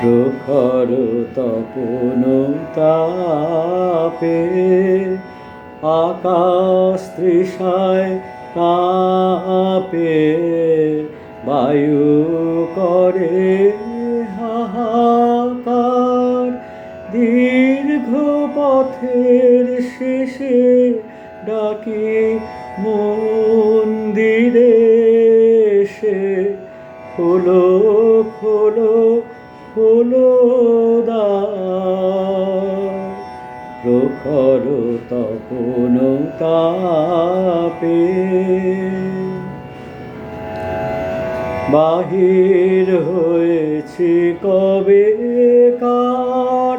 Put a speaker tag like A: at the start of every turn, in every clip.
A: প্রখর তপন তাপে আকাশ তৃষায় কাঁপে, বায়ু করে হাহাকার। দীর্ঘ পথের শেষে ডাকি মন্দিরে সে, খোলো খোলো খোলো দ্বার। প্রখর তপন তাপে বাহির হয়েছি কবে কার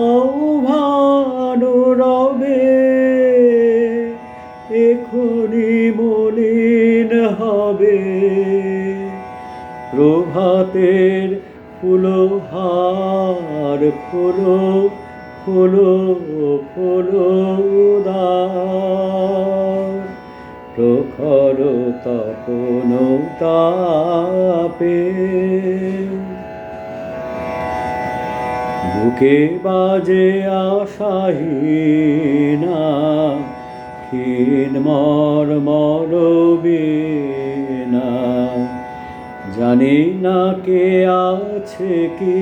A: আহ্বান রবে, এখনি মলিন হবে প্রভাতের ফুলহার। খোলো খোলো খোলো দ্বার। প্রখর তপন তাপে বুকে বাজে আশাহীনা ক্ষীণ মর্মর বীণা। জানি না কে আছে কি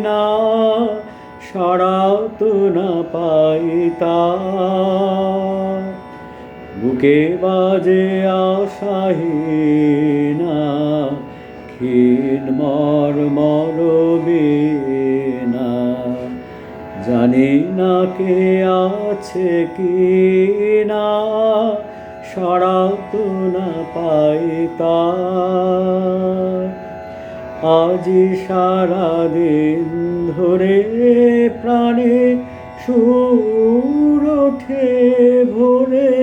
A: না, সাড়া তো না পাই তার। বুকে বাজে আশাহীনা ক্ষীণ মর্মর বীণা। জানি না কে আছে কি না, সাড়া তো না পাই তার। আজি সারাদিন ধরে প্রাণে সুর ওঠে ভোরে,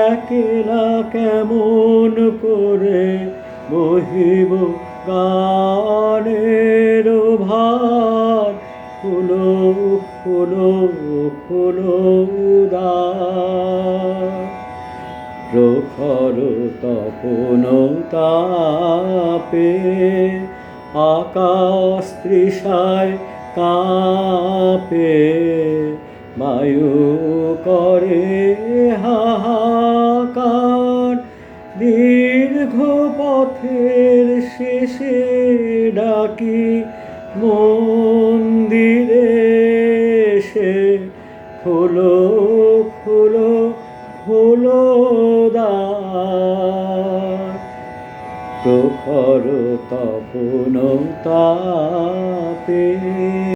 A: একলা কেমন করে বহিব গানের ভার। খোলো খোলো খোলো দ্বার। প্রখর তপন তাপে আকাশ তৃষায় কাঁপে, বায়ু করে হাহাকার। দীর্ঘ পথের শেষে ডাকি মন্দিরে সে, খোলো খোলো খোলো দ্বার। প্রখর তপন তাপে